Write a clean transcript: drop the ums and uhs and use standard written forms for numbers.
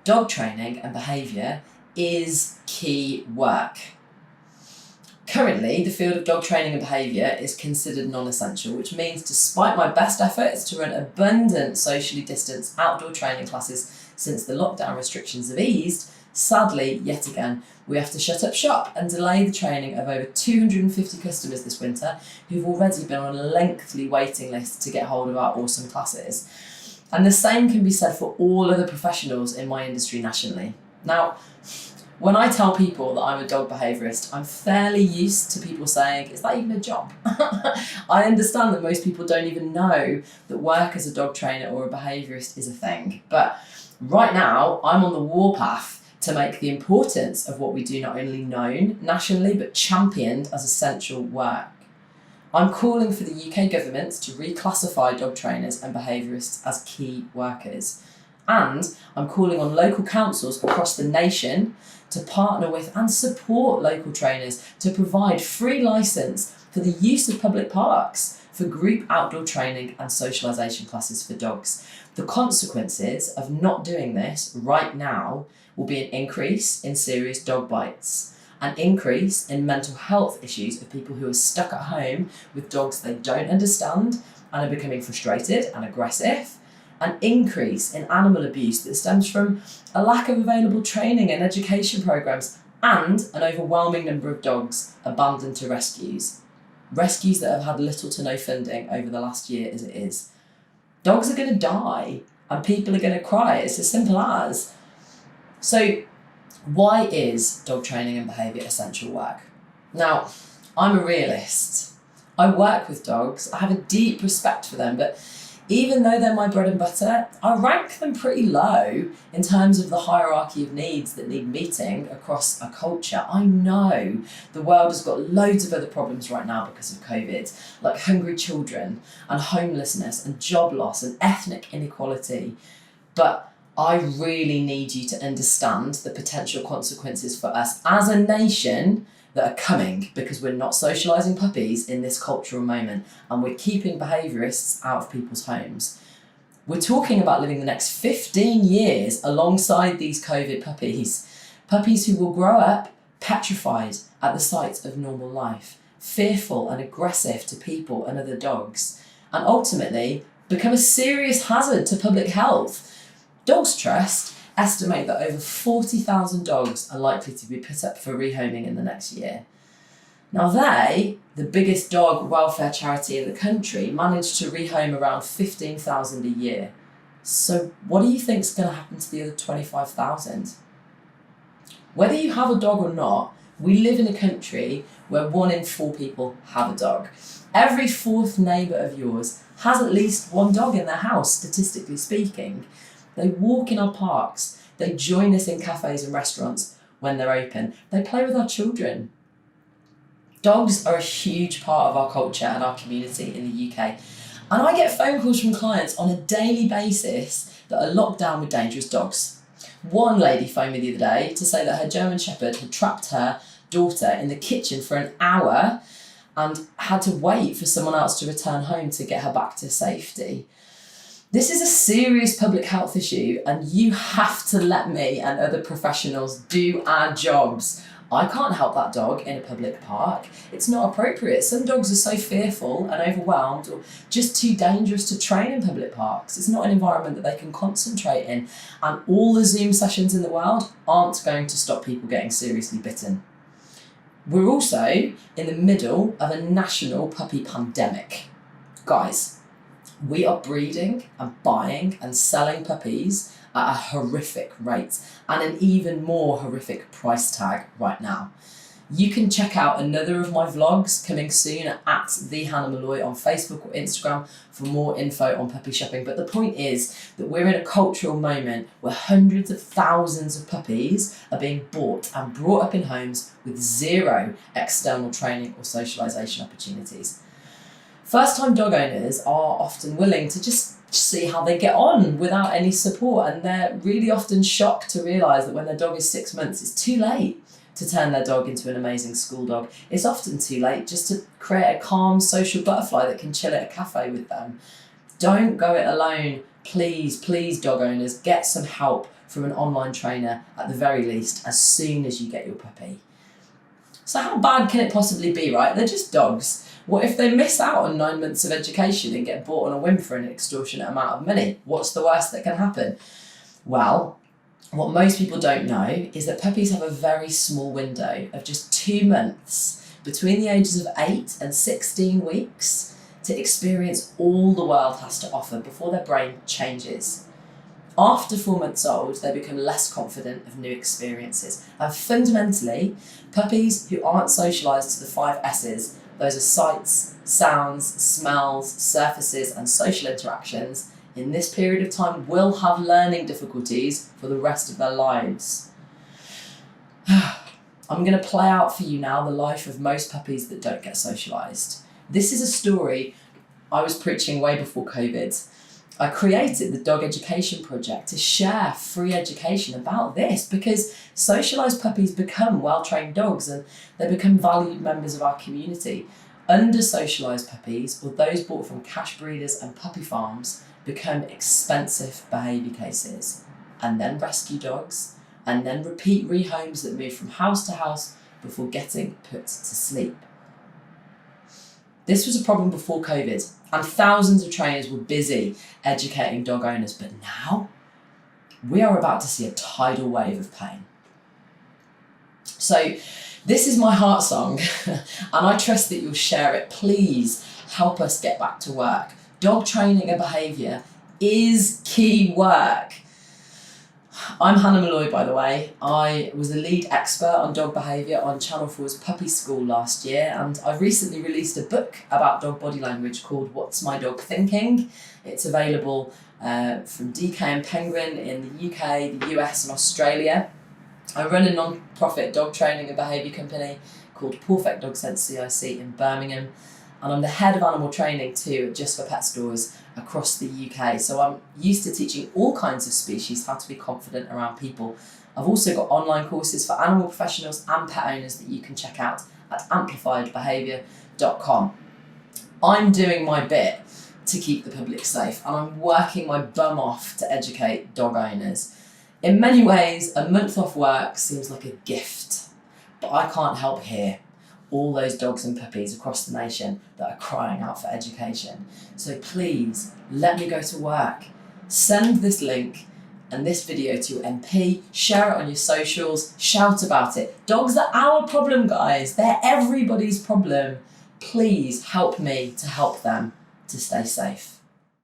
Dog training and behaviour is key work. Currently, the field of dog training and behaviour is considered non-essential, which means despite my best efforts to run abundant socially distanced outdoor training classes since the lockdown restrictions have eased, sadly, yet again, we have to shut up shop and delay the training of over 250 customers this winter who've already been on a lengthy waiting list to get hold of our awesome classes. And the same can be said for all other professionals in my industry nationally. Now, when I tell people that I'm a dog behaviourist, I'm fairly used to people saying, is that even a job? I understand that most people don't even know that work as a dog trainer or a behaviourist is a thing. But right now, I'm on the warpath to make the importance of what we do not only known nationally, but championed as essential work. I'm calling for the UK government to reclassify dog trainers and behaviourists as key workers. And I'm calling on local councils across the nation to partner with and support local trainers to provide free licence for the use of public parks for group outdoor training and socialisation classes for dogs. The consequences of not doing this right now will be an increase in serious dog bites, an increase in mental health issues of people who are stuck at home with dogs they don't understand and are becoming frustrated and aggressive, an increase in animal abuse that stems from a lack of available training and education programmes, and an overwhelming number of dogs abandoned to rescues that have had little to no funding over the last year as it is. Dogs are going to die and people are going to cry. It's as simple as. So why is dog training and behaviour essential work? Now, I'm a realist. I work with dogs. I have a deep respect for them, but even though they're my bread and butter, I rank them pretty low in terms of the hierarchy of needs that need meeting across a culture. I know the world has got loads of other problems right now because of COVID, like hungry children and homelessness and job loss and ethnic inequality. But I really need you to understand the potential consequences for us as a nation that are coming because we're not socialising puppies in this cultural moment and we're keeping behaviourists out of people's homes. We're talking about living the next 15 years alongside these COVID puppies who will grow up petrified at the sight of normal life, fearful and aggressive to people and other dogs, and ultimately become a serious hazard to public health. Dogs Trust estimate that over 40,000 dogs are likely to be put up for rehoming in the next year. Now they, the biggest dog welfare charity in the country, manage to rehome around 15,000 a year. So what do you think is going to happen to the other 25,000? Whether you have a dog or not, we live in a country where 1 in 4 people have a dog. Every 4th neighbour of yours has at least one dog in their house, statistically speaking. They walk in our parks, they join us in cafes and restaurants when they're open, they play with our children. Dogs are a huge part of our culture and our community in the UK. And I get phone calls from clients on a daily basis that are locked down with dangerous dogs. One lady phoned me the other day to say that her German Shepherd had trapped her daughter in the kitchen for an hour and had to wait for someone else to return home to get her back to safety. This is a serious public health issue and you have to let me and other professionals do our jobs. I can't help that dog in a public park. It's not appropriate. Some dogs are so fearful and overwhelmed or just too dangerous to train in public parks. It's not an environment that they can concentrate in, and all the Zoom sessions in the world aren't going to stop people getting seriously bitten. We're also in the middle of a national puppy pandemic. Guys, we are breeding and buying and selling puppies at a horrific rate and an even more horrific price tag right now. You can check out another of my vlogs coming soon at The Hannah Malloy on Facebook or Instagram for more info on puppy shopping. But the point is that we're in a cultural moment where hundreds of thousands of puppies are being bought and brought up in homes with zero external training or socialisation opportunities. First-time dog owners are often willing to just see how they get on without any support, and they're really often shocked to realise that when their dog is 6 months, it's too late to turn their dog into an amazing school dog. It's often too late just to create a calm social butterfly that can chill at a cafe with them. Don't go it alone. Please, dog owners, get some help from an online trainer at the very least as soon as you get your puppy. So how bad can it possibly be, right? They're just dogs. What if they miss out on 9 months of education and get bought on a whim for an extortionate amount of money? What's the worst that can happen? Well, what most people don't know is that puppies have a very small window of just 2 months between the ages of 8 and 16 weeks to experience all the world has to offer before their brain changes. After 4 months old, they become less confident of new experiences. And fundamentally, puppies who aren't socialised to the 5 S's, those are sights, sounds, smells, surfaces, and social interactions, in this period of time will have learning difficulties for the rest of their lives. I'm going to play out for you now the life of most puppies that don't get socialised. This is a story I was preaching way before COVID. I created the Dog Education Project to share free education about this because socialised puppies become well-trained dogs and they become valued members of our community. Under-socialised puppies, or those bought from cash breeders and puppy farms, become expensive behaviour cases, and then rescue dogs, and then repeat rehomes that move from house to house before getting put to sleep. This was a problem before COVID, and thousands of trainers were busy educating dog owners, but now we are about to see a tidal wave of pain. So this is my heart song, and I trust that you'll share it. Please help us get back to work. Dog training and behaviour is key work. I'm Hannah Malloy, by the way. I was a lead expert on dog behaviour on Channel 4's Puppy School last year, and I recently released a book about dog body language called What's My Dog Thinking? It's available from DK and Penguin in the UK, the US and Australia. I run a non-profit dog training and behaviour company called Perfect Dog Sense CIC in Birmingham, and I'm the head of animal training too at Just for Pet stores across the UK. So I'm used to teaching all kinds of species how to be confident around people. I've also got online courses for animal professionals and pet owners that you can check out at amplifiedbehaviour.com. I'm doing my bit to keep the public safe, and I'm working my bum off to educate dog owners. In many ways, a month off work seems like a gift, but I can't help hear all those dogs and puppies across the nation that are crying out for education. So please, let me go to work. Send this link and this video to your MP, share it on your socials, shout about it. Dogs are our problem, guys. They're everybody's problem. Please help me to help them to stay safe.